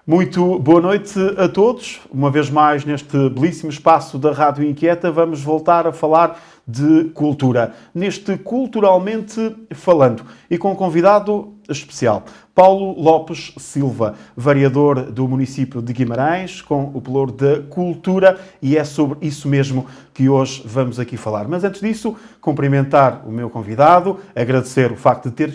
Muito boa noite a todos. Uma vez mais, neste belíssimo espaço da Rádio Inquieta, vamos voltar a falar de cultura. Neste Culturalmente Falando. E com um convidado especial, Paulo Lopes Silva, vereador do município de Guimarães, com o pelour da cultura, e é sobre isso mesmo que hoje vamos aqui falar. Mas antes disso, cumprimentar o meu convidado, agradecer o facto de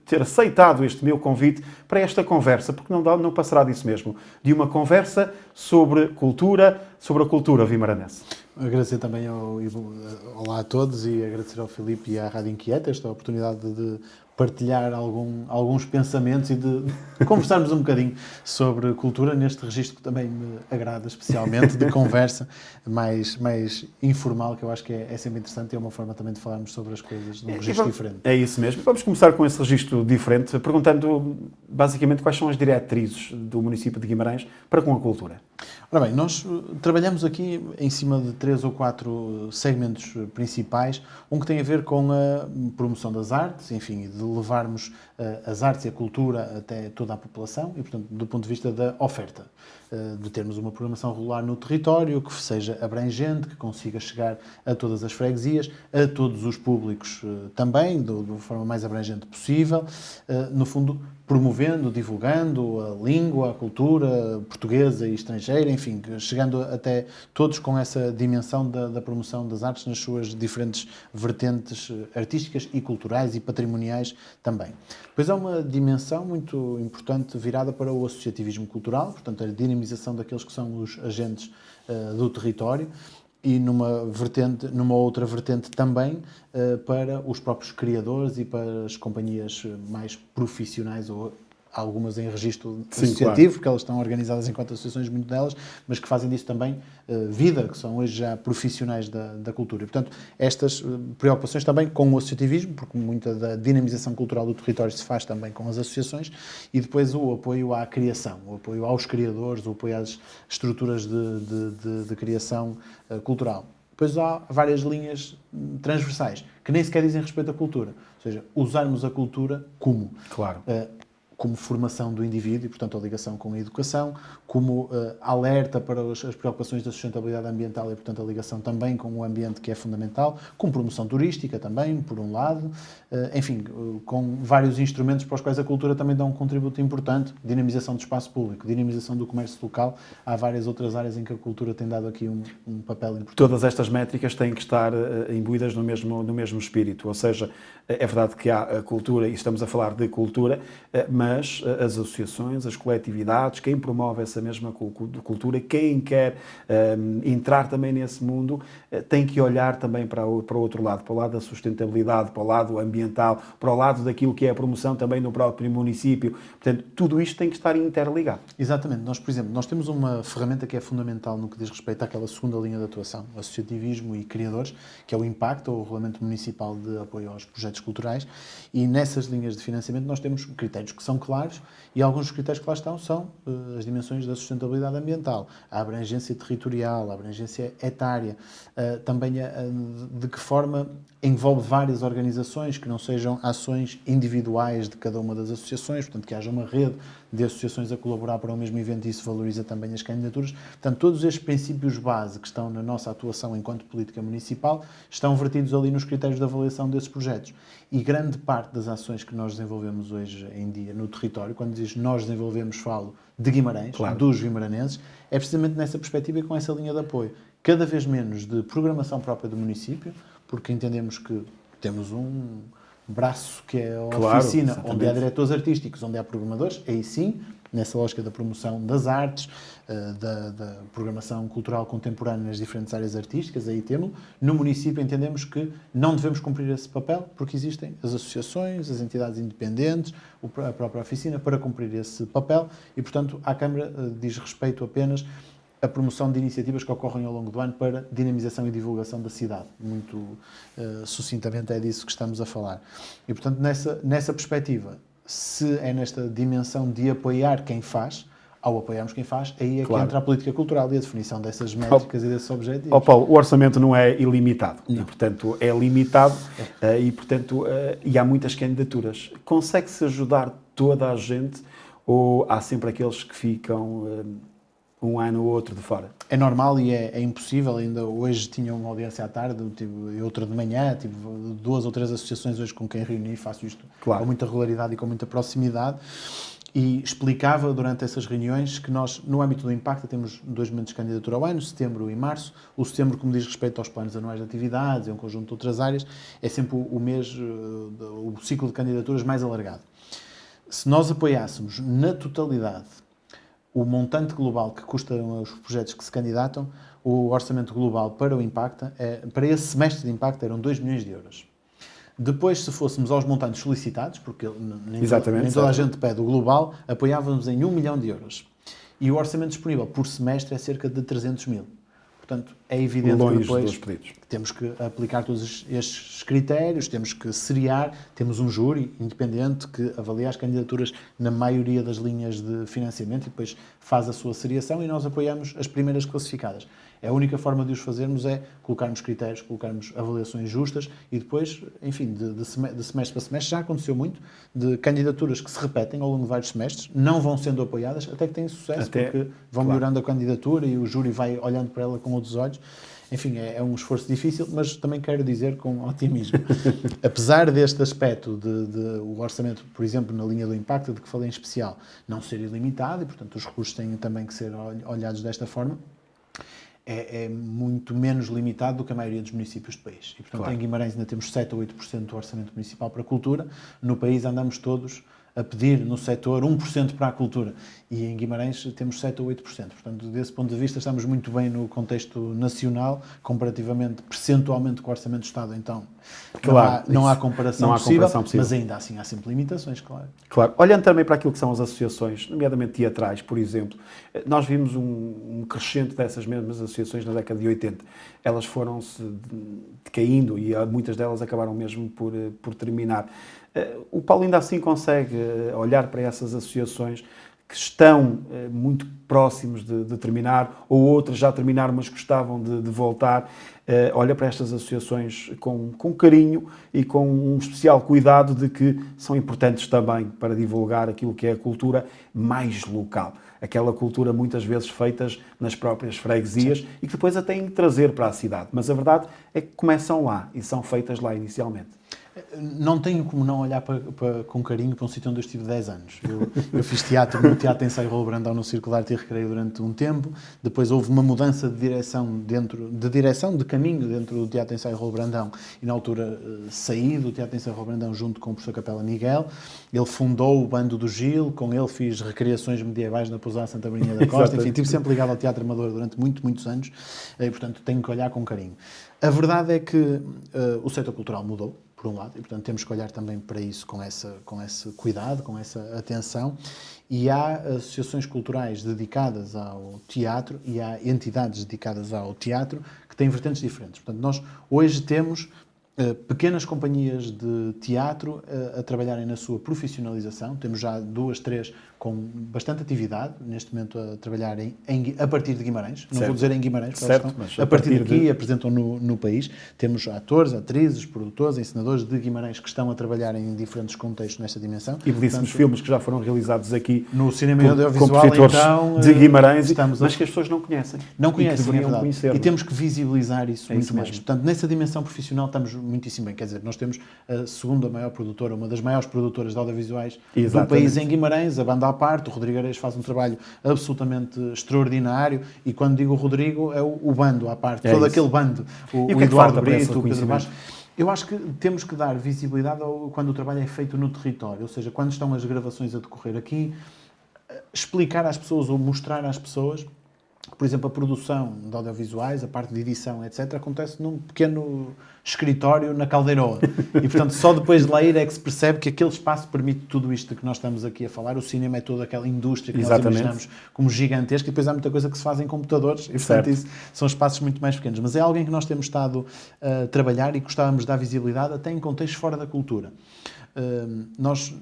ter aceitado este meu convite para esta conversa, porque não passará disso mesmo, de uma conversa sobre cultura, sobre a cultura vimaranense. Agradecer também olá a todos e agradecer ao Filipe e à Rádio Inquieta esta oportunidade de partilhar alguns pensamentos e de conversarmos um bocadinho sobre cultura neste registro que também me agrada especialmente, de conversa mais informal, que eu acho que é sempre interessante e é uma forma também de falarmos sobre as coisas num registro diferente. É isso mesmo. Vamos começar com esse registro diferente, perguntando basicamente quais são as diretrizes do município de Guimarães para com a cultura. Ora bem, nós trabalhamos aqui em cima de 3 ou 4 segmentos principais, um que tem a ver com a promoção das artes, enfim, de levarmos as artes e a cultura até toda a população e, portanto, do ponto de vista da oferta, de termos uma programação regular no território, que seja abrangente, que consiga chegar a todas as freguesias, a todos os públicos também, de forma mais abrangente possível, no fundo, promovendo, divulgando a língua, a cultura portuguesa e estrangeira, enfim, chegando até todos com essa dimensão da promoção das artes nas suas diferentes vertentes artísticas e culturais e patrimoniais também. Depois há uma dimensão muito importante virada para o associativismo cultural, portanto, a dinamização daqueles que são os agentes do território, e numa outra vertente também para os próprios criadores e para as companhias mais profissionais, ou algumas em registro associativo, claro, porque elas estão organizadas enquanto associações, muito delas, mas que fazem disso também vida, que são hoje já profissionais da cultura. E, portanto, estas preocupações também com o associativismo, porque muita da dinamização cultural do território se faz também com as associações, e depois o apoio à criação, o apoio aos criadores, o apoio às estruturas de criação cultural. Depois há várias linhas transversais, que nem sequer dizem respeito à cultura. Ou seja, usarmos a cultura como? Claro. Como formação do indivíduo e, portanto, a ligação com a educação, como alerta para as preocupações da sustentabilidade ambiental e, portanto, a ligação também com o ambiente, que é fundamental, com promoção turística também, por um lado, enfim, com vários instrumentos para os quais a cultura também dá um contributo importante, dinamização do espaço público, dinamização do comércio local. Há várias outras áreas em que a cultura tem dado aqui um papel importante. Todas estas métricas têm que estar imbuídas no mesmo espírito, ou seja, é verdade que há a cultura, e estamos a falar de cultura, mas as associações, as coletividades, quem promove essa mesma cultura, quem quer entrar também nesse mundo, tem que olhar também para o outro lado, para o lado da sustentabilidade, para o lado ambiental, para o lado daquilo que é a promoção também no próprio município. Portanto, tudo isto tem que estar interligado. Exatamente. Nós, por exemplo, temos uma ferramenta que é fundamental no que diz respeito àquela segunda linha de atuação, associativismo e criadores, que é o Impacto, ou o Regulamento Municipal de Apoio aos Projetos Culturais, e nessas linhas de financiamento nós temos critérios que são claros, e alguns dos critérios que lá estão são as dimensões da sustentabilidade ambiental, a abrangência territorial, a abrangência etária, também de que forma envolve várias organizações, que não sejam ações individuais de cada uma das associações, portanto que haja uma rede de associações a colaborar para o mesmo evento, e isso valoriza também as candidaturas. Portanto, todos estes princípios base que estão na nossa atuação enquanto política municipal estão vertidos ali nos critérios de avaliação desses projetos. E grande parte das ações que nós desenvolvemos hoje em dia no território, quando diz nós desenvolvemos, falo de Guimarães, claro, dos vimaranenses, é precisamente nessa perspectiva e com essa linha de apoio. Cada vez menos de programação própria do município, porque entendemos que temos um braço que é a claro, oficina, exatamente, onde há diretores artísticos, onde há programadores, aí sim, nessa lógica da promoção das artes, da programação cultural contemporânea nas diferentes áreas artísticas, aí temos. No município entendemos que não devemos cumprir esse papel, porque existem as associações, as entidades independentes, a própria oficina, para cumprir esse papel, e, portanto, à Câmara diz respeito apenas a promoção de iniciativas que ocorrem ao longo do ano para dinamização e divulgação da cidade. Muito sucintamente é disso que estamos a falar. E, portanto, nessa perspectiva, se é nesta dimensão de apoiar quem faz, ao apoiarmos quem faz, aí é claro, que entra a política cultural e a definição dessas métricas e desses objetivos. Paulo, o orçamento não é ilimitado, não, e, portanto, é limitado e há muitas candidaturas. Consegue-se ajudar toda a gente ou há sempre aqueles que ficam um ano ou outro de fora? É normal e é impossível. Ainda hoje tinha uma audiência à tarde, tive outra de manhã, tive 2 ou 3 associações hoje com quem reuni, faço isto com muita regularidade e com muita proximidade. E explicava durante essas reuniões que nós, no âmbito do Impacta, temos 2 momentos de candidatura ao ano, setembro e março. O setembro, como diz respeito aos planos anuais de atividades e um conjunto de outras áreas, é sempre o mês, o ciclo de candidaturas mais alargado. Se nós apoiássemos na totalidade o montante global que custam os projetos que se candidatam, o orçamento global para o Impacta, para esse semestre de Impacta, eram 2 milhões de euros. Depois, se fôssemos aos montantes solicitados, porque nem toda a gente pede o global, apoiávamos em 1 milhão de euros. E o orçamento disponível por semestre é cerca de 300 mil. Portanto, é evidente que depois temos que aplicar todos estes critérios, temos que seriar, temos um júri independente que avalia as candidaturas na maioria das linhas de financiamento e depois faz a sua seriação e nós apoiamos as primeiras classificadas. A única forma de os fazermos é colocarmos critérios, colocarmos avaliações justas e depois, enfim, de semestre para semestre, já aconteceu muito, de candidaturas que se repetem ao longo de vários semestres, não vão sendo apoiadas até que têm sucesso, porque vão melhorando a candidatura e o júri vai olhando para ela com outros olhos. Enfim, é um esforço difícil, mas também quero dizer com otimismo. Apesar deste aspecto o orçamento, por exemplo, na linha do Impacto, de que falei em especial, não ser ilimitado e, portanto, os recursos têm também que ser olhados desta forma, é muito menos limitado do que a maioria dos municípios do país. E, portanto, em Guimarães ainda temos 7 ou 8% do orçamento municipal para a cultura. No país andamos todos a pedir no setor 1% para a cultura. E em Guimarães temos 7 ou 8%. Portanto, desse ponto de vista, estamos muito bem no contexto nacional, comparativamente, percentualmente com o Orçamento do Estado. Então, não há comparação possível, mas ainda assim há sempre limitações, claro. Claro. Olhando também para aquilo que são as associações, nomeadamente teatrais, por exemplo, nós vimos um crescente dessas mesmas associações na década de 80. Elas foram-se decaindo e muitas delas acabaram mesmo por terminar. O Paulo ainda assim consegue olhar para essas associações que estão muito próximos de terminar, ou outras já terminaram, mas gostavam de voltar. Olha para estas associações com carinho e com um especial cuidado de que são importantes também para divulgar aquilo que é a cultura mais local. Aquela cultura muitas vezes feitas nas próprias freguesias. Sim. E que depois a têm que trazer para a cidade. Mas a verdade é que começam lá e são feitas lá inicialmente. Não tenho como não olhar com carinho para um sítio onde eu estive 10 anos. Eu fiz teatro no Teatro Ensaio Raul Brandão no Círculo de Arte e Recreio durante um tempo. Depois houve uma mudança de direção, de caminho dentro do Teatro Ensaio Raul Brandão. E na altura saí do Teatro Ensaio Raul Brandão junto com o professor Capela Miguel. Ele fundou o Bando do Gil, com ele fiz recriações medievais na Pousada Santa Marinha da Costa. Enfim, estive sempre ligado ao teatro amador durante muitos anos. E, portanto, tenho que olhar com carinho. A verdade é que o setor cultural mudou, por um lado, e portanto temos que olhar também para isso com esse cuidado, com essa atenção, e há associações culturais dedicadas ao teatro e há entidades dedicadas ao teatro que têm vertentes diferentes. Portanto, nós hoje temos pequenas companhias de teatro a trabalharem na sua profissionalização. Temos já 2, 3 com bastante atividade, neste momento a trabalhar a partir de Guimarães. Não vou dizer em Guimarães, mas a partir daqui apresentam no país. Temos atores, atrizes, produtores, encenadores de Guimarães que estão a trabalhar em diferentes contextos nesta dimensão. E belíssimos filmes que já foram realizados aqui no cinema e audiovisual, então, de Guimarães, mas que as pessoas não conhecem. Não conhecem, deveriam conhecer. E temos que visibilizar isso muito mais. Portanto, nessa dimensão profissional estamos muitíssimo bem. Quer dizer, nós temos a segunda maior produtora, uma das maiores produtoras de audiovisuais do país em Guimarães, a Banda à Parte. O Rodrigo Areias faz um trabalho absolutamente extraordinário e quando digo o Rodrigo é o bando à parte, todo aquele bando, o Eduardo Brito, o Pedro Baixo. Eu acho que temos que dar visibilidade quando o trabalho é feito no território, ou seja, quando estão as gravações a decorrer aqui, explicar às pessoas ou mostrar às pessoas. Por exemplo, a produção de audiovisuais, a parte de edição, etc., acontece num pequeno escritório na Caldeirão. E, portanto, só depois de lá ir é que se percebe que aquele espaço permite tudo isto que nós estamos aqui a falar. O cinema é toda aquela indústria que nós imaginamos como gigantesca e depois há muita coisa que se faz em computadores e, portanto, isso são espaços muito mais pequenos. Mas é alguém que nós temos estado a trabalhar e gostávamos de dar visibilidade até em contextos fora da cultura. Nós,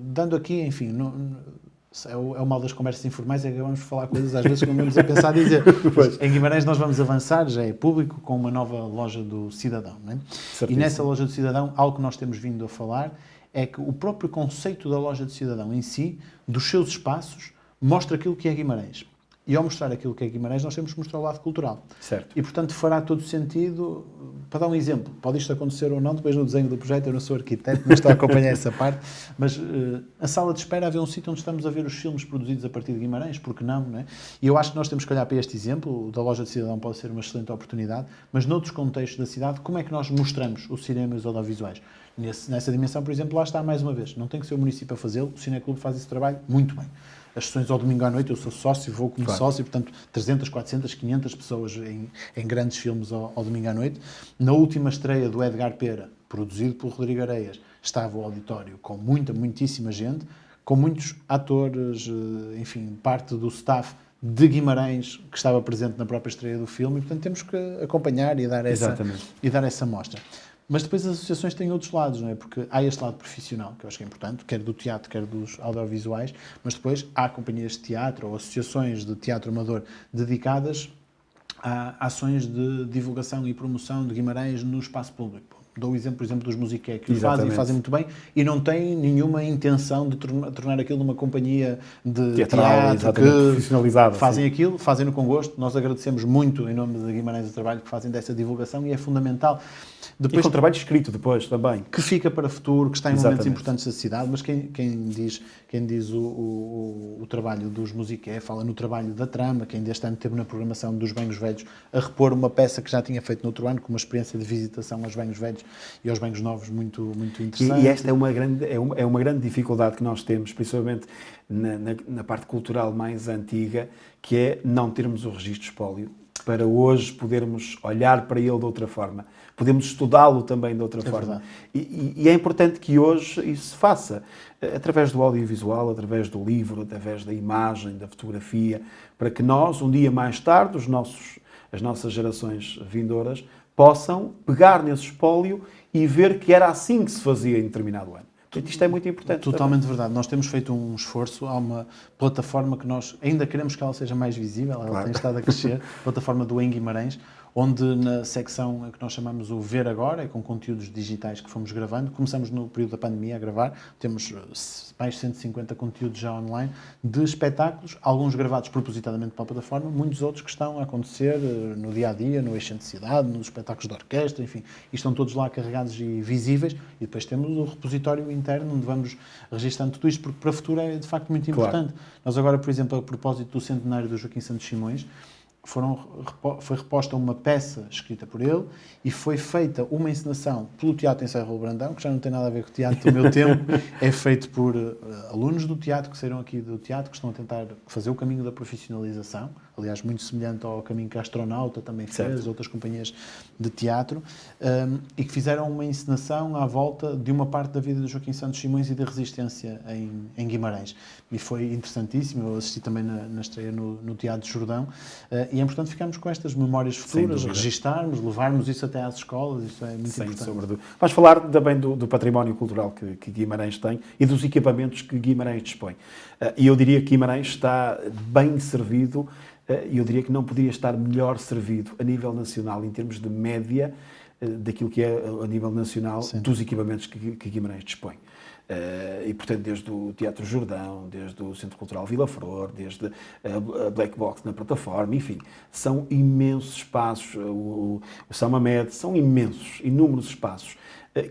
dando aqui, enfim... É o mal das conversas informais, é que vamos falar coisas às vezes que não vamos a pensar a dizer. Em Guimarães nós vamos avançar, já é público, com uma nova loja do Cidadão. Não é? E nessa loja do Cidadão, algo que nós temos vindo a falar é que o próprio conceito da loja de cidadão em si, dos seus espaços, mostra aquilo que é Guimarães. E ao mostrar aquilo que é Guimarães, nós temos que mostrar o lado cultural. Certo. E, portanto, fará todo sentido. Para dar um exemplo, pode isto acontecer ou não, depois no desenho do projeto, eu não sou arquiteto, não estou a acompanhar essa parte, mas a sala de espera é um sítio onde estamos a ver os filmes produzidos a partir de Guimarães, porque não é? E eu acho que nós temos que olhar para este exemplo, o da loja de cidadão pode ser uma excelente oportunidade, mas noutros contextos da cidade, como é que nós mostramos o cinema e os audiovisuais? Nessa dimensão, por exemplo, lá está mais uma vez, não tem que ser o município a fazê-lo, o Cineclube faz esse trabalho muito bem. As sessões ao domingo à noite, eu sou sócio, vou como sócio, portanto, 300, 400, 500 pessoas em grandes filmes ao domingo à noite. Na última estreia do Edgar Pera, produzido por Rodrigo Areias, estava o auditório com muitíssima gente, com muitos atores, enfim, parte do staff de Guimarães que estava presente na própria estreia do filme, e, portanto, temos que acompanhar e dar essa mostra. Mas depois as associações têm outros lados, não é? Porque há este lado profissional, que eu acho que é importante, quer do teatro, quer dos audiovisuais, mas depois há companhias de teatro ou associações de teatro amador dedicadas a ações de divulgação e promoção de Guimarães no espaço público. Dou o exemplo, por exemplo, dos Musiqué, que o fazem muito bem e não têm nenhuma intenção de tornar aquilo uma companhia de teatral, teatro que profissionalizada. Fazem aquilo, fazem-no com gosto. Nós agradecemos muito, em nome de Guimarães, o trabalho que fazem dessa divulgação e é fundamental. Depois, e com trabalho escrito depois também. Que fica para o futuro, que está em momentos importantes da cidade, mas quem diz o trabalho dos Musiqué fala no trabalho da trama, quem deste ano teve na programação dos Banhos Velhos a repor uma peça que já tinha feito no outro ano, com uma experiência de visitação aos Banhos Velhos e aos Banhos Novos muito interessante. E esta é uma grande dificuldade que nós temos, principalmente na parte cultural mais antiga, que é não termos o registro de espólio, para hoje podermos olhar para ele de outra forma. Podemos estudá-lo também de outra forma. E é importante que hoje isso se faça, através do audiovisual, através do livro, através da imagem, da fotografia, para que nós, um dia mais tarde, as nossas gerações vindouras, possam pegar nesse espólio e ver que era assim que se fazia em determinado ano. Portanto, isto é muito importante. Totalmente verdade. Nós temos feito um esforço, há uma plataforma que nós ainda queremos que ela seja mais visível, ela tem estado a crescer, a plataforma do Em Guimarães, onde na secção que nós chamamos o Ver Agora, é com conteúdos digitais que fomos gravando, começamos no período da pandemia a gravar, temos mais de 150 conteúdos já online, de espetáculos, alguns gravados propositadamente para a plataforma, muitos outros que estão a acontecer no dia-a-dia, no eixo de cidade, nos espetáculos de orquestra, enfim, e estão todos lá carregados e visíveis, e depois temos o repositório interno, onde vamos registando tudo isto, porque para o futuro é de facto muito importante. Nós agora, por exemplo, a propósito do centenário do Joaquim Santos Simões, foi reposta uma peça escrita por ele e foi feita uma encenação pelo Teatro em Serra do Brandão, que já não tem nada a ver com o teatro do meu tempo, é feito por alunos do teatro, que saíram aqui do teatro, que estão a tentar fazer o caminho da profissionalização, aliás, muito semelhante ao caminho que a Astronauta também fez, outras companhias de teatro, e que fizeram uma encenação à volta de uma parte da vida do Joaquim Santos Simões e da resistência em Guimarães. E foi interessantíssimo, eu assisti também na estreia no Teatro Jordão, e é importante ficarmos com estas memórias futuras, registarmos, levarmos isso até às escolas, isso é muito importante. Vamos falar também do património cultural que Guimarães tem e dos equipamentos que Guimarães dispõe. E eu diria que Guimarães está bem servido, e eu diria que não poderia estar melhor servido a nível nacional, em termos de média, daquilo que é a nível nacional, dos equipamentos que Guimarães dispõe. E, portanto, desde o Teatro Jordão, desde o Centro Cultural Vila Flor, desde a Black Box na plataforma, enfim, são imensos espaços, o Samamed, são inúmeros espaços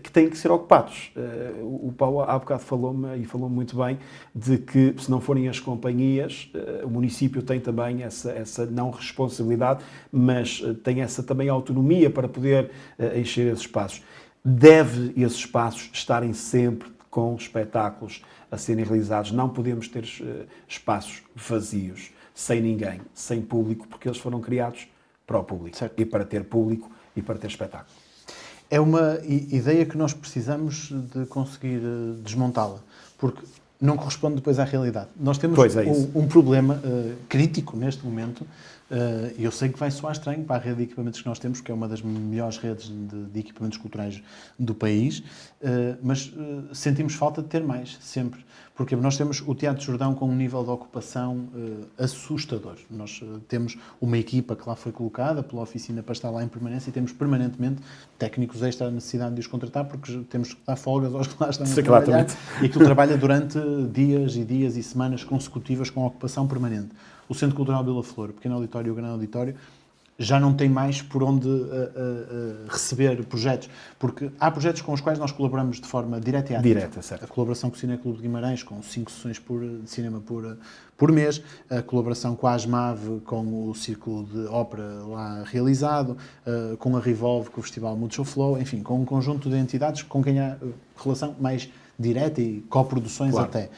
que têm que ser ocupados. O Paulo há bocado falou-me, e falou muito bem, de que se não forem as companhias, o município tem também essa não responsabilidade, mas tem essa também autonomia para poder encher esses espaços. Deve esses espaços estarem sempre com espetáculos a serem realizados. Não podemos ter espaços vazios, sem ninguém, sem público, porque eles foram criados para o público. E para ter público e para ter espetáculo. É uma ideia que nós precisamos de conseguir desmontá-la, porque não corresponde depois à realidade. Nós temos um problema crítico neste momento, e eu sei que vai soar estranho para a rede de equipamentos que nós temos, que é uma das melhores redes de equipamentos culturais do país, mas sentimos falta de ter mais, sempre. Porque nós temos o Teatro Jordão com um nível de ocupação assustador. Nós temos uma equipa que lá foi colocada pela oficina para estar lá em permanência e temos permanentemente técnicos extra à necessidade de os contratar porque temos que dar folgas aos que lá estão a trabalhar. E aquilo trabalha durante dias e dias e semanas consecutivas com ocupação permanente. O Centro Cultural Vila Flor, o pequeno auditório e o grande auditório, já não tem mais por onde receber projetos, porque há projetos com os quais nós colaboramos de forma direta e ativa. Direta, certo. A colaboração com o Cineclube de Guimarães, com 5 sessões de cinema por mês, a colaboração com a ASMAV, com o Círculo de Ópera lá realizado, com a Revolve, com o Festival Mucho Flow, enfim, com um conjunto de entidades com quem há relação mais direta e coproduções até.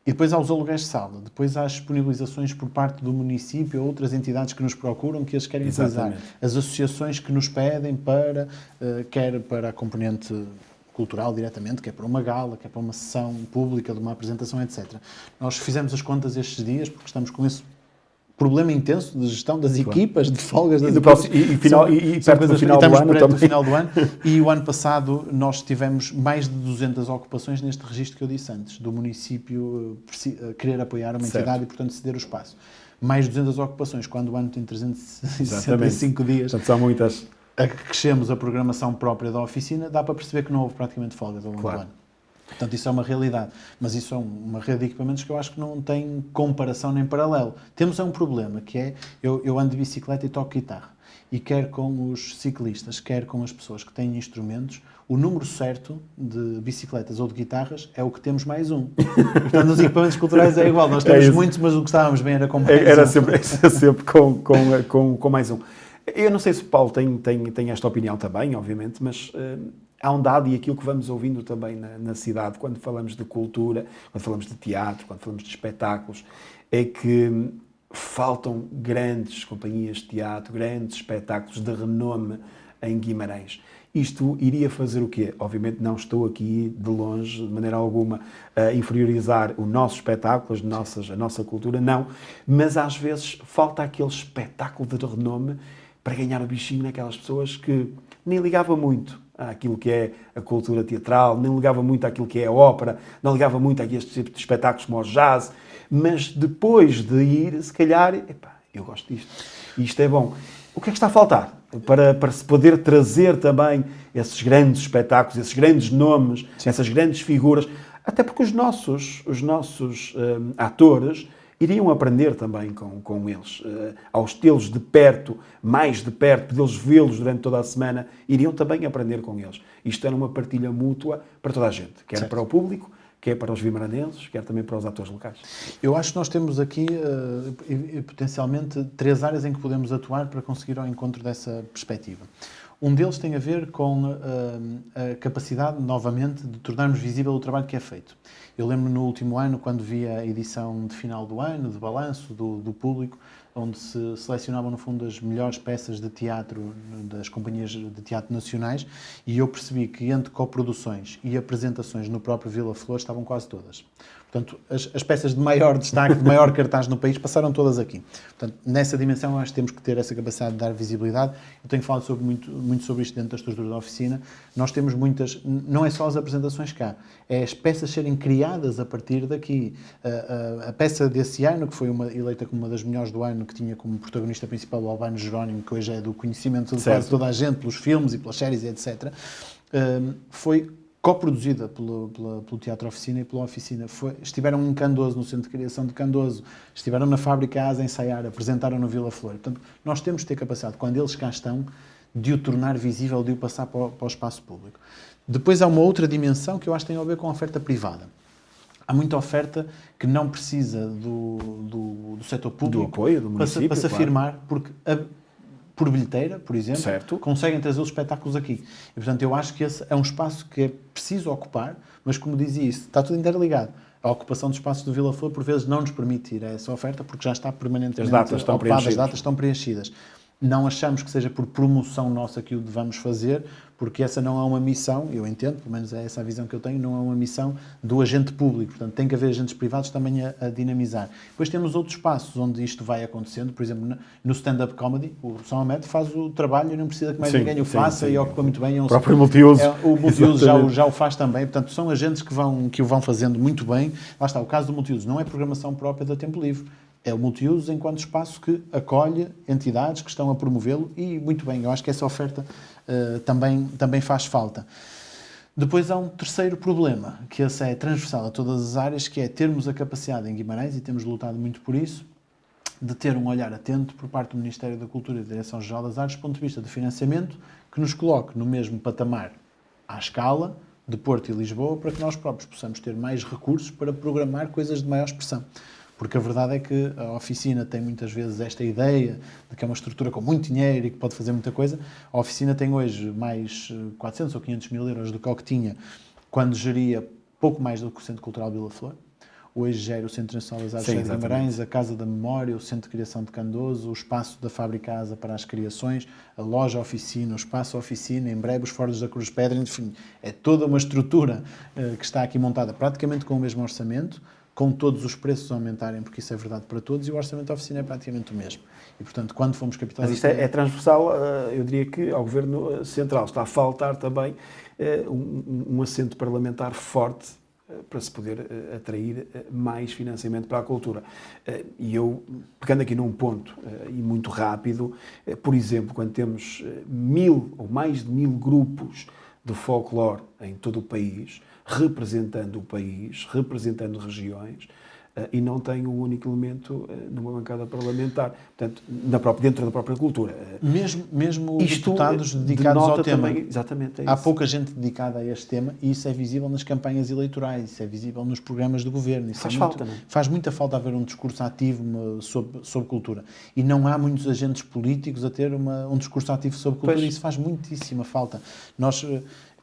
E depois há os aluguéis de sala, depois há as disponibilizações por parte do município ou outras entidades que nos procuram, que eles querem utilizar. As associações que nos pedem para, quer para a componente cultural diretamente, quer para uma gala, quer para uma sessão pública de uma apresentação, etc. Nós fizemos as contas estes dias, porque estamos com esse problema intenso de gestão das equipas, de folgas das equipas. E perto do final do ano também. Final do ano. E o ano passado nós tivemos mais de 200 ocupações neste registro que eu disse antes, do município querer apoiar uma entidade e, portanto, ceder o espaço. Mais de 200 ocupações, quando o ano tem 365 dias. Portanto, são muitas. Crescemos a programação própria da oficina, dá para perceber que não houve praticamente folgas ao longo do ano. Portanto, isso é uma realidade. Mas isso é uma rede de equipamentos que eu acho que não tem comparação nem paralelo. Temos um problema, que é, eu ando de bicicleta e toco guitarra. E quer com os ciclistas, quer com as pessoas que têm instrumentos, o número certo de bicicletas ou de guitarras é o que temos mais um. Portanto, nos equipamentos culturais é igual. Nós temos muitos, mas o que estávamos bem era com mais um. Era sempre com mais um. Eu não sei se o Paulo tem esta opinião também, obviamente, mas há um dado, e aquilo que vamos ouvindo também na cidade, quando falamos de cultura, quando falamos de teatro, quando falamos de espetáculos, é que faltam grandes companhias de teatro, grandes espetáculos de renome em Guimarães. Isto iria fazer o quê? Obviamente não estou aqui de longe, de maneira alguma, a inferiorizar o nosso espetáculo, a nossa cultura, não. Mas às vezes falta aquele espetáculo de renome para ganhar o bichinho naquelas pessoas que nem ligava muito àquilo que é a cultura teatral, nem ligava muito àquilo que é a ópera, não ligava muito a este tipo de espetáculos como o jazz, mas depois de ir, se calhar, eu gosto disto, e isto é bom. O que é que está a faltar para se poder trazer também esses grandes espetáculos, esses grandes nomes, essas grandes figuras, até porque os nossos atores iriam aprender também com eles, aos tê-los de perto, mais de perto, poder vê-los durante toda a semana, iriam também aprender com eles. Isto era uma partilha mútua para toda a gente, quer para o público, quer para os vimaranenses, quer também para os atores locais. Eu acho que nós temos aqui, potencialmente, 3 áreas em que podemos atuar para conseguir ao encontro dessa perspectiva. Um deles tem a ver com a capacidade, novamente, de tornarmos visível o trabalho que é feito. Eu lembro no último ano, quando vi a edição de final do ano, de balanço do público, onde se selecionavam, no fundo, as melhores peças de teatro das companhias de teatro nacionais, e eu percebi que entre coproduções e apresentações no próprio Vila Flor estavam quase todas. Portanto, as peças de maior destaque, de maior cartaz no país, passaram todas aqui. Portanto, nessa dimensão, eu acho que temos que ter essa capacidade de dar visibilidade. Eu tenho falado muito sobre isto dentro da estrutura da oficina. Nós temos muitas, não é só as apresentações cá, é as peças serem criadas a partir daqui. A peça desse ano, que foi eleita como uma das melhores do ano, que tinha como protagonista principal o Albano Jerónimo, que hoje é do conhecimento de quase toda a gente, pelos filmes e pelas séries e etc., foi coproduzida pelo Teatro Oficina e pela Oficina. Estiveram em Candoso, no Centro de Criação de Candoso, estiveram na Fábrica ASA a ensaiar, apresentaram no Vila Flor. Portanto, nós temos de ter capacidade, quando eles cá estão, de o tornar visível, de o passar para o espaço público. Depois há uma outra dimensão que eu acho que tem a ver com a oferta privada. Há muita oferta que não precisa do setor público, do apoio do município, para se afirmar, porque por bilheteira, por exemplo, certo, conseguem trazer os espetáculos aqui. E, portanto, eu acho que esse é um espaço que é preciso ocupar, mas, como dizia isso, está tudo interligado. A ocupação dos espaços do Vila Flor, por vezes, não nos permite ir a essa oferta, porque já está permanentemente as datas estão ocupada, preenchidas. as datas estão preenchidas. Não achamos que seja por promoção nossa que o devamos fazer, porque essa não é uma missão, eu entendo, pelo menos é essa a visão que eu tenho, não é uma missão do agente público. Portanto, tem que haver agentes privados também a dinamizar. Depois temos outros espaços onde isto vai acontecendo. Por exemplo, no stand-up comedy, o São Ahmed faz o trabalho e não precisa que mais ninguém o faça e ocupa muito bem. O próprio multiuso. O multiuso já o faz também. Portanto, são agentes que o vão fazendo muito bem. Lá está, o caso do multiuso não é programação própria da Tempo Livre. É o multiuso enquanto espaço que acolhe entidades que estão a promovê-lo e, muito bem, eu acho que essa oferta também faz falta. Depois há um terceiro problema, que esse é transversal a todas as áreas, que é termos a capacidade em Guimarães, e temos lutado muito por isso, de ter um olhar atento por parte do Ministério da Cultura e da Direção-Geral das Artes, do ponto de vista de financiamento, que nos coloque no mesmo patamar, à escala, de Porto e Lisboa, para que nós próprios possamos ter mais recursos para programar coisas de maior expressão. Porque a verdade é que a oficina tem muitas vezes esta ideia de que é uma estrutura com muito dinheiro e que pode fazer muita coisa. A oficina tem hoje mais 400 ou 500 mil euros do que o que tinha quando geria pouco mais do que o Centro Cultural Vila Flor. Hoje gera o Centro Nacional das Artes de Guimarães, a Casa da Memória, o Centro de Criação de Candoso, o espaço da Fábrica Asa para as criações, a loja oficina, o espaço oficina, em breve os Fornos da Cruz Pedra, enfim, é toda uma estrutura que está aqui montada praticamente com o mesmo orçamento, com todos os preços a aumentarem, porque isso é verdade para todos, e o orçamento da oficina é praticamente o mesmo. E, portanto, quando fomos capitalizados... Mas isto é transversal, eu diria que ao Governo Central. Está a faltar também um assento parlamentar forte para se poder atrair mais financiamento para a cultura. E eu, pegando aqui num ponto, e muito rápido, por exemplo, quando temos 1000 ou mais de 1000 grupos de folclore em todo o país, representando o país, representando regiões, e não tem um único elemento numa bancada parlamentar, portanto, dentro da própria cultura. Mesmo deputados dedicados ao tema. Também, exatamente, é Há isso. pouca gente dedicada a este tema e isso é visível nas campanhas eleitorais, isso é visível nos programas do governo. Isso Faz falta, não é? Faz muita falta haver um discurso ativo sobre cultura. E não há muitos agentes políticos a ter um discurso ativo sobre cultura e isso faz muitíssima falta.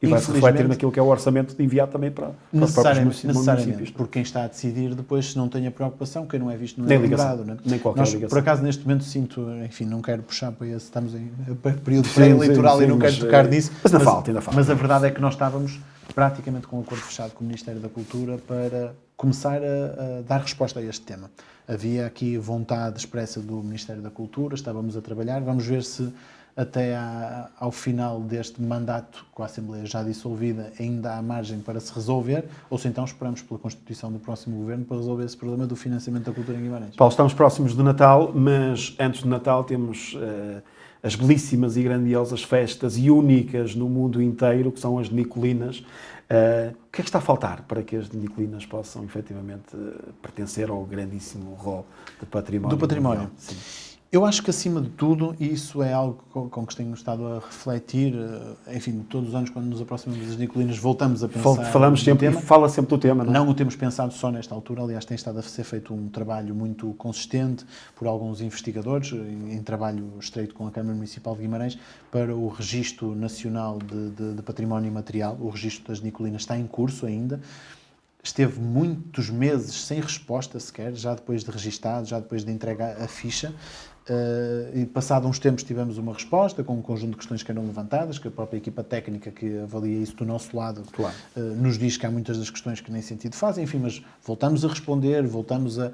E vai-se refletir naquilo que é o orçamento de enviar também para os próprios municípios. Porque quem está a decidir depois, se não tem a preocupação, quem não é visto não nem é ligação, lembrado. Não é? Nem qualquer Nós, ligação. por acaso, neste momento sinto, enfim, não quero puxar para esse, estamos em período pré-eleitoral e não quero tocar nisso. Mas ainda falta. Mas a verdade é que nós estávamos praticamente com um acordo fechado com o Ministério da Cultura para começar a dar resposta a este tema. Havia aqui vontade expressa do Ministério da Cultura, estávamos a trabalhar, vamos ver se até ao final deste mandato, com a Assembleia já dissolvida, ainda há margem para se resolver, ou se então esperamos pela constituição do próximo governo para resolver esse problema do financiamento da cultura em Guimarães. Paulo, estamos próximos do Natal, mas antes do Natal temos as belíssimas e grandiosas festas e únicas no mundo inteiro, que são as Nicolinas. O que é que está a faltar para que as Nicolinas possam, efetivamente, pertencer ao grandíssimo rol de património? Do património. Sim. Eu acho que, acima de tudo, e isso é algo com que tenho estado a refletir, enfim, todos os anos, quando nos aproximamos das Nicolinas, voltamos a pensar Falamos sempre, tema. fala sempre do tema, não é? Não o temos pensado só nesta altura, aliás, tem estado a ser feito um trabalho muito consistente por alguns investigadores, em trabalho estreito com a Câmara Municipal de Guimarães, para o Registro Nacional de Património Imaterial. O registro das Nicolinas está em curso ainda. Esteve muitos meses sem resposta sequer, já depois de registado, já depois de entregar a ficha. E passado uns tempos tivemos uma resposta com um conjunto de questões que eram levantadas, que a própria equipa técnica que avalia isso do nosso lado Claro. Nos diz que há muitas das questões que nem sentido fazem, enfim, mas voltamos a responder, voltamos a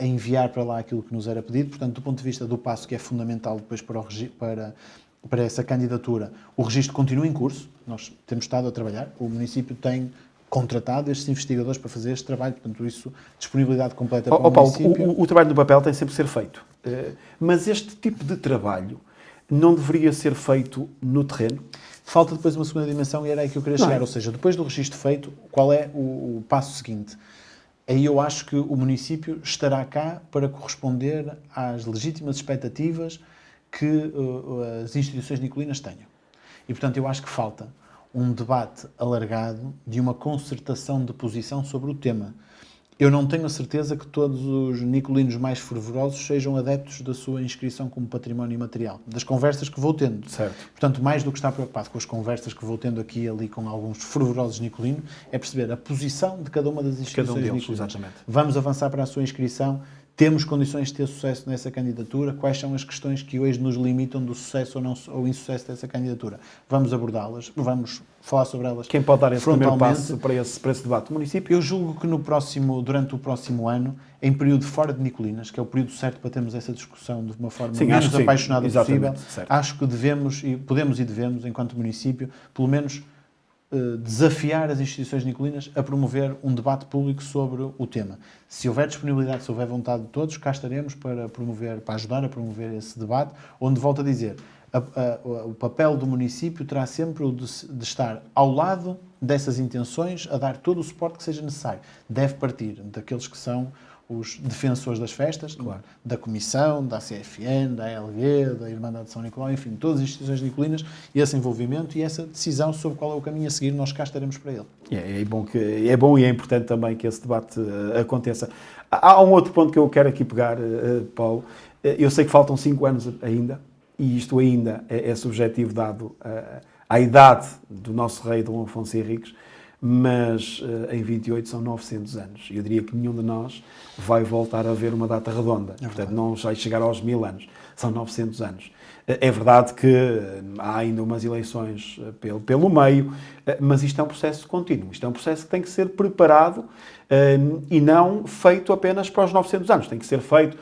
enviar para lá aquilo que nos era pedido. Portanto, do ponto de vista do passo que é fundamental depois para essa candidatura, o registro continua em curso, nós temos estado a trabalhar, o município tem contratado estes investigadores para fazer este trabalho, portanto isso, disponibilidade completa para o Paulo, município. o trabalho do papel tem sempre que ser feito, mas este tipo de trabalho não deveria ser feito no terreno? Falta depois uma segunda dimensão e era aí que eu queria chegar, ou seja, depois do registro feito, qual é o passo seguinte? Aí eu acho que o município estará cá para corresponder às legítimas expectativas que as instituições nicolinas tenham. E, portanto, eu acho que falta um debate alargado de uma concertação de posição sobre o tema. Eu não tenho a certeza que todos os nicolinos mais fervorosos sejam adeptos da sua inscrição como património imaterial, das conversas que vou tendo. Certo. Portanto, mais do que estar preocupado com as conversas que vou tendo aqui e ali com alguns fervorosos nicolinos, é perceber a posição de cada uma das instituições nicolinas. Exatamente. Vamos avançar para a sua inscrição, temos condições de ter sucesso nessa candidatura? Quais são as questões que hoje nos limitam do sucesso ou, não, ou insucesso dessa candidatura? Vamos abordá-las, vamos falar sobre elas. Quem pode dar esse primeiro frontalmente. passo para esse debate? O município? Eu julgo que durante o próximo ano, em período fora de Nicolinas, que é o período certo para termos essa discussão de uma forma menos apaixonada possível, acho que devemos, e podemos e devemos, enquanto município, pelo menos desafiar as instituições nicolinas a promover um debate público sobre o tema. Se houver disponibilidade, se houver vontade de todos, cá estaremos para ajudar a promover esse debate, onde, volto a dizer, o papel do município terá sempre o de estar ao lado dessas intenções, a dar todo o suporte que seja necessário. Deve partir daqueles que são os defensores das festas, claro, da Comissão, da CFN, da ALG, da Irmandade de São Nicolau, enfim, todas as instituições nicolinas, e esse envolvimento e essa decisão sobre qual é o caminho a seguir, nós cá estaremos para ele. É bom e é importante também que esse debate aconteça. Há um outro ponto que eu quero aqui pegar, Paulo. Eu sei que faltam 5 anos ainda, e isto ainda é subjetivo dado à idade do nosso rei Dom Afonso Henriques, mas em 28 são 900 anos. Eu diria que nenhum de nós vai voltar a ver uma data redonda. Portanto, não vai chegar aos 1000 anos. São 900 anos. É verdade que há ainda umas eleições pelo meio, mas isto é um processo contínuo. Isto é um processo que tem que ser preparado e não feito apenas para os 900 anos. Tem que ser feito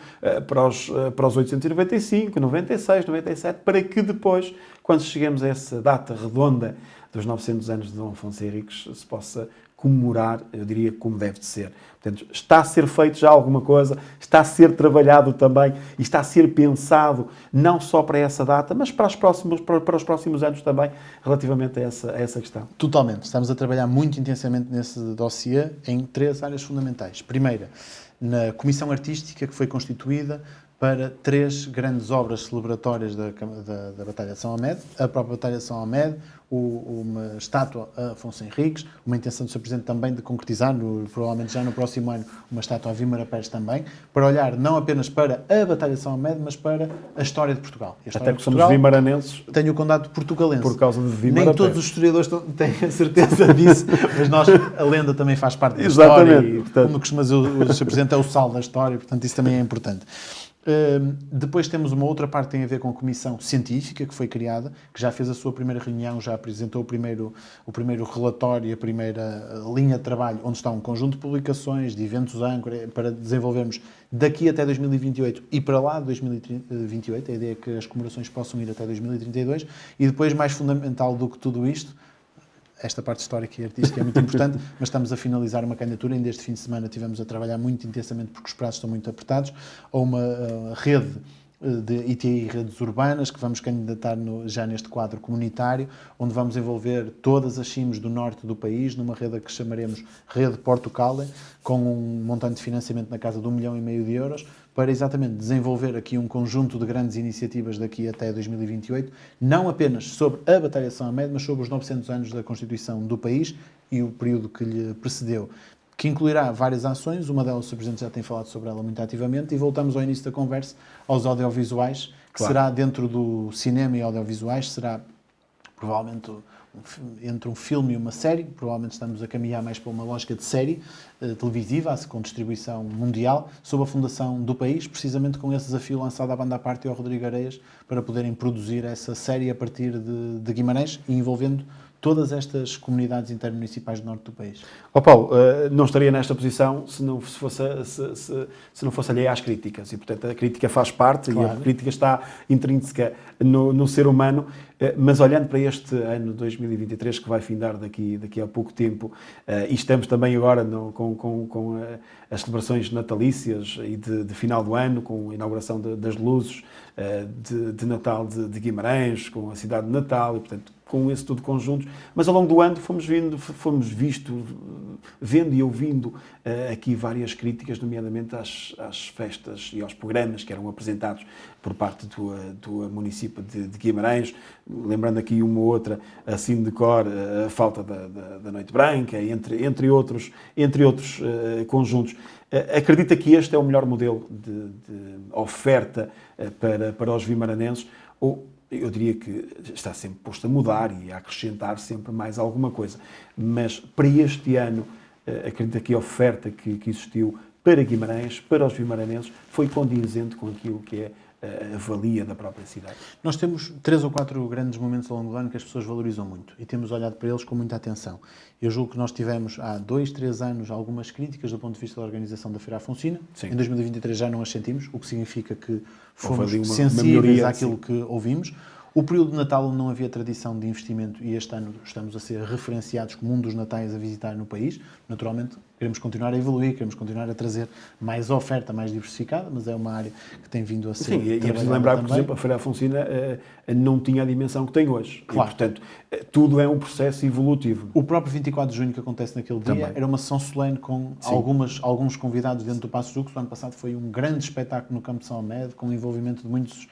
para os 895, 96, 97, para que depois, quando cheguemos a essa data redonda dos 900 anos de Dom Afonso Henriques, se possa comemorar, eu diria, como deve de ser. Portanto, está a ser feito já alguma coisa, está a ser trabalhado também e está a ser pensado não só para essa data, mas para os próximos anos também, relativamente a essa questão. Totalmente. Estamos a trabalhar muito intensamente nesse dossiê em 3 áreas fundamentais. Primeira, na comissão artística que foi constituída para 3 grandes obras celebratórias da Batalha de São Amede, a própria Batalha de São Amede, uma estátua a Afonso Henriques, uma intenção do Sr. Presidente também de concretizar, provavelmente já no próximo ano, uma estátua a Vímara Pérez também, para olhar não apenas para a Batalha de São Amede, mas para a história de Portugal. Até porque somos vimaranenses. Tenho o condado portugalense. Por causa de Vímara Nem todos os historiadores têm a certeza disso, mas a lenda também faz parte da história. E, portanto, como costuma dizer o Sr. Presidente, é o sal da história, portanto isso também é importante. Depois temos uma outra parte que tem a ver com a comissão científica que foi criada, que já fez a sua primeira reunião, já apresentou o primeiro relatório e a primeira linha de trabalho, onde está um conjunto de publicações, de eventos âncora, para desenvolvermos daqui até 2028 e para lá de 2028, a ideia é que as comemorações possam ir até 2032, e depois, mais fundamental do que tudo isto, esta parte histórica e artística é muito importante, mas estamos a finalizar uma candidatura. Ainda este fim de semana estivemos a trabalhar muito intensamente, porque os prazos estão muito apertados, a uma rede de ITI, redes urbanas, que vamos candidatar já neste quadro comunitário, onde vamos envolver todas as CIMs do norte do país, numa rede que chamaremos Rede Portucale, com um montante de financiamento na casa de 1,5 milhão de euros, para exatamente desenvolver aqui um conjunto de grandes iniciativas daqui até 2028, não apenas sobre a Batalha de São Amede, mas sobre os 900 anos da Constituição do país e o período que lhe precedeu, que incluirá várias ações. Uma delas o Sr. Presidente já tem falado sobre ela muito ativamente, e voltamos ao início da conversa, aos audiovisuais, que claro, será dentro do cinema e audiovisuais, será provavelmente entre um filme e uma série. Provavelmente estamos a caminhar mais para uma lógica de série televisiva, com distribuição mundial, sob a fundação do país, precisamente com esse desafio lançado à banda à parte e ao Rodrigo Areias, para poderem produzir essa série a partir de Guimarães e envolvendo todas estas comunidades intermunicipais do norte do país. Paulo, não estaria nesta posição se não fosse alheia às críticas, e portanto a crítica faz parte, claro, e a crítica está intrínseca no ser humano, mas olhando para este ano 2023 que vai findar daqui a pouco tempo, e estamos também agora com as celebrações natalícias e de final do ano, com a inauguração das luzes de Natal de Guimarães, com a cidade de Natal, e portanto com esse tudo conjuntos, mas ao longo do ano fomos vendo e ouvindo aqui várias críticas, nomeadamente às festas e aos programas que eram apresentados por parte do município de Guimarães, lembrando aqui uma ou outra, assim de cor, a falta da Noite Branca, entre outros conjuntos. Acredita que este é o melhor modelo de oferta para os vimaranenses, ou eu diria que está sempre posto a mudar e a acrescentar sempre mais alguma coisa, mas para este ano, acredita que a oferta que existiu para Guimarães, para os guimaranenses, foi condizente com aquilo que é a valia da própria cidade. Nós temos 3 ou 4 grandes momentos ao longo do ano que as pessoas valorizam muito e temos olhado para eles com muita atenção. Eu julgo que nós tivemos há 2, 3 anos algumas críticas do ponto de vista da organização da Feira Afonsina. Sim. Em 2023 já não as sentimos, o que significa que fomos Houve ali uma sensíveis melhoria, àquilo sim. que ouvimos. O período de Natal onde não havia tradição de investimento e este ano estamos a ser referenciados como um dos natais a visitar no país. Naturalmente, queremos continuar a evoluir, queremos continuar a trazer mais oferta, mais diversificada, mas é uma área que tem vindo a ser Sim, e é preciso trabalhada lembrar que, por também. exemplo, a Feira Afonsina não tinha a dimensão que tem hoje. Claro. E, portanto, tudo é um processo evolutivo. O próprio 24 de junho que acontece naquele dia Também. era uma sessão solene com Sim. alguns convidados dentro do Paços de Ucos. O ano passado foi um grande espetáculo no Campo de São Médio, com o envolvimento de muitos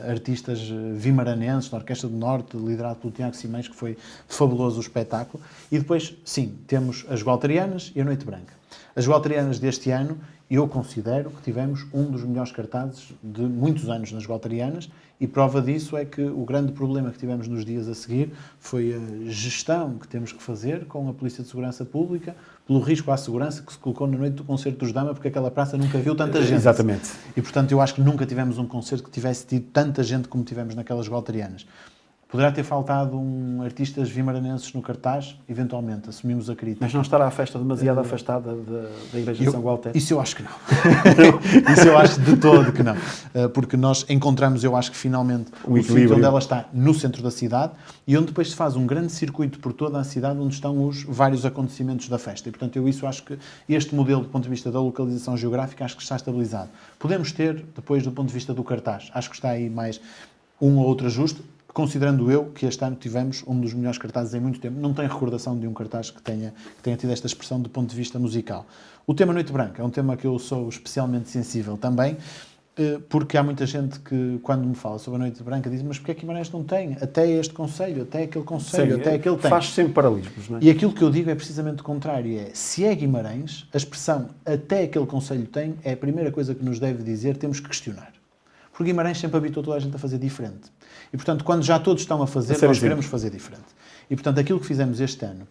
artistas vimaranenses, da Orquestra do Norte, liderado pelo Tiago Simões, que foi fabuloso o espetáculo. E depois, sim, temos as Gualterianas e a Noite Branca. As Gualterianas deste ano, eu considero que tivemos um dos melhores cartazes de muitos anos nas Gualterianas, e prova disso é que o grande problema que tivemos nos dias a seguir foi a gestão que temos que fazer com a Polícia de Segurança Pública, pelo risco à segurança que se colocou na noite do concerto dos Dama, porque aquela praça nunca viu tanta gente. Exatamente. E, portanto, eu acho que nunca tivemos um concerto que tivesse tido tanta gente como tivemos naquelas Gualterianas. Poderá ter faltado artistas vimaranenses no cartaz, eventualmente, assumimos a crítica. Mas não estará a festa demasiado afastada da Igreja de São Gualter? Isso eu acho que não. Isso eu acho de todo que não. Porque nós encontramos, eu acho que finalmente, o sítio onde ela está, no centro da cidade, e onde depois se faz um grande circuito por toda a cidade, onde estão os vários acontecimentos da festa. E, portanto, eu isso acho que este modelo, do ponto de vista da localização geográfica, acho que está estabilizado. Podemos ter, depois, do ponto de vista do cartaz, acho que está aí mais um ou outro ajuste, considerando eu que este ano tivemos um dos melhores cartazes em muito tempo. Não tenho recordação de um cartaz que tenha tido esta expressão do ponto de vista musical. O tema Noite Branca é um tema que eu sou especialmente sensível também, porque há muita gente que, quando me fala sobre a Noite Branca, diz: mas porquê é que Guimarães não tem? Até este concelho, até aquele concelho, até aquele tem. Faz sempre paralelismos, não é? E aquilo que eu digo é precisamente o contrário. Se é Guimarães, a expressão até aquele concelho tem é a primeira coisa que nos deve dizer, temos que questionar. Porque Guimarães sempre habituou toda a gente a fazer diferente. E, portanto, quando já todos estão a fazer, nós queremos fazer diferente. E, portanto, aquilo que fizemos este ano,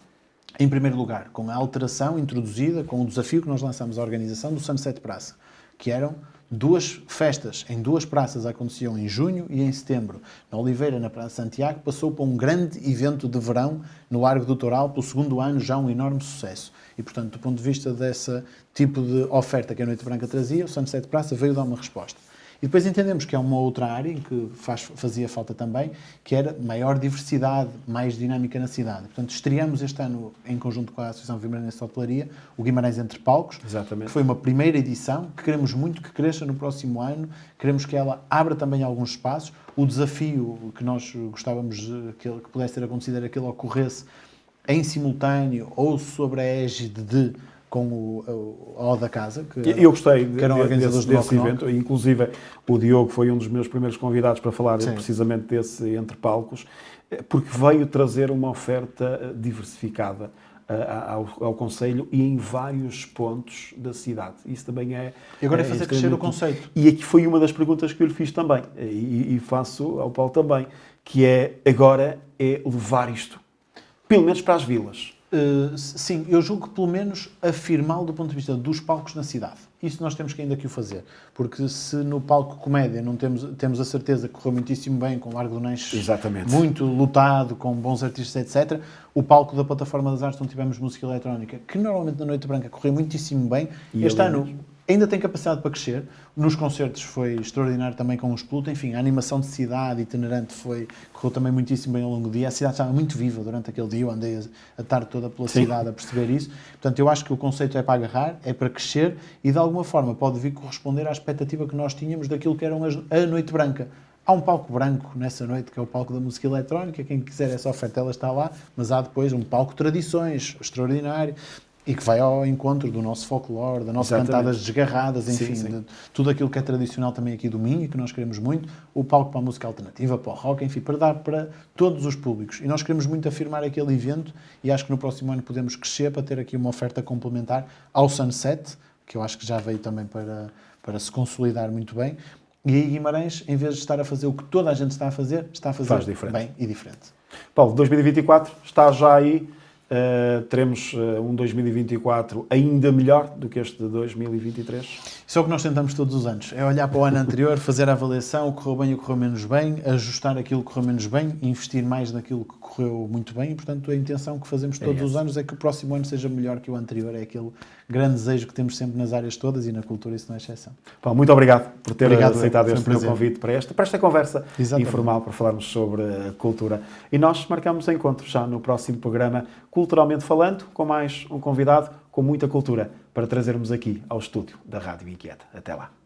em primeiro lugar, com a alteração introduzida, com o desafio que nós lançamos à organização do Sunset Praça, que eram 2 festas em 2 praças, aconteciam em junho e em setembro. Na Oliveira, na Praça Santiago, passou para um grande evento de verão no Largo do Toral, pelo 2º ano, já um enorme sucesso. E, portanto, do ponto de vista desse tipo de oferta que a Noite Branca trazia, o Sunset Praça veio dar uma resposta. E depois entendemos que é uma outra área em que fazia falta também, que era maior diversidade, mais dinâmica na cidade. Portanto, estreamos este ano, em conjunto com a Associação Vimaranense de Hotelaria, o Guimarães Entre Palcos. Exatamente. Que foi uma primeira edição, que queremos muito que cresça no próximo ano, queremos que ela abra também alguns espaços. O desafio que nós gostávamos que pudesse ter acontecido era que ele ocorresse em simultâneo ou sobre a égide com o O da Casa, Eu gostei desse evento, inclusive o Diogo foi um dos meus primeiros convidados para falar precisamente desse Entre Palcos, porque veio trazer uma oferta diversificada ao Concelho e em vários pontos da cidade. Isso também é... E agora é fazer crescer o conceito. E aqui foi uma das perguntas que eu lhe fiz também, e faço ao Paulo também, que é, agora é levar isto, pelo menos para as vilas. Sim, eu julgo que pelo menos afirmá-lo do ponto de vista dos palcos na cidade. Isso nós temos que ainda que o fazer. Porque se no palco comédia não temos a certeza que correu muitíssimo bem, com o Largo do Neixo muito lotado, com bons artistas, etc., o palco da Plataforma das Artes, onde tivemos música eletrónica, que normalmente na Noite Branca correu muitíssimo bem, e este ano ainda tem capacidade para crescer. Nos concertos foi extraordinário também com o Expluto. Enfim, a animação de cidade itinerante correu também muitíssimo bem ao longo do dia. A cidade estava muito viva durante aquele dia. Eu andei a tarde toda pela cidade a perceber isso. Portanto, eu acho que o conceito é para agarrar, é para crescer e, de alguma forma, pode vir corresponder à expectativa que nós tínhamos daquilo que era a Noite Branca. Há um palco branco nessa noite, que é o palco da música eletrónica. Quem quiser essa oferta, ela está lá. Mas há depois um palco tradições extraordinário, e que vai ao encontro do nosso folclore, da nossa cantadas desgarradas, enfim, de tudo aquilo que é tradicional também aqui do Minho e que nós queremos muito, o palco para a música alternativa, para o rock, enfim, para dar para todos os públicos. E nós queremos muito afirmar aquele evento e acho que no próximo ano podemos crescer para ter aqui uma oferta complementar ao Sunset, que eu acho que já veio também para se consolidar muito bem. E aí Guimarães, em vez de estar a fazer o que toda a gente está a fazer bem e diferente. Paulo, 2024 está já aí. teremos um 2024 ainda melhor do que este de 2023? Isso é o que nós tentamos todos os anos. É olhar para o ano anterior, fazer a avaliação, o que correu bem e o que correu menos bem, ajustar aquilo que correu menos bem, investir mais naquilo que correu muito bem e, portanto, a intenção que fazemos todos os anos é que o próximo ano seja melhor que o anterior. É aquele grande desejo que temos sempre nas áreas todas e na cultura isso não é exceção. Paulo, muito obrigado por ter aceitado foi um este meu prazer. convite para esta conversa Exatamente. informal para falarmos sobre cultura. E nós marcamos encontro já no próximo programa Culturalmente Falando, com mais um convidado com muita cultura para trazermos aqui ao estúdio da Rádio Inquieta. Até lá.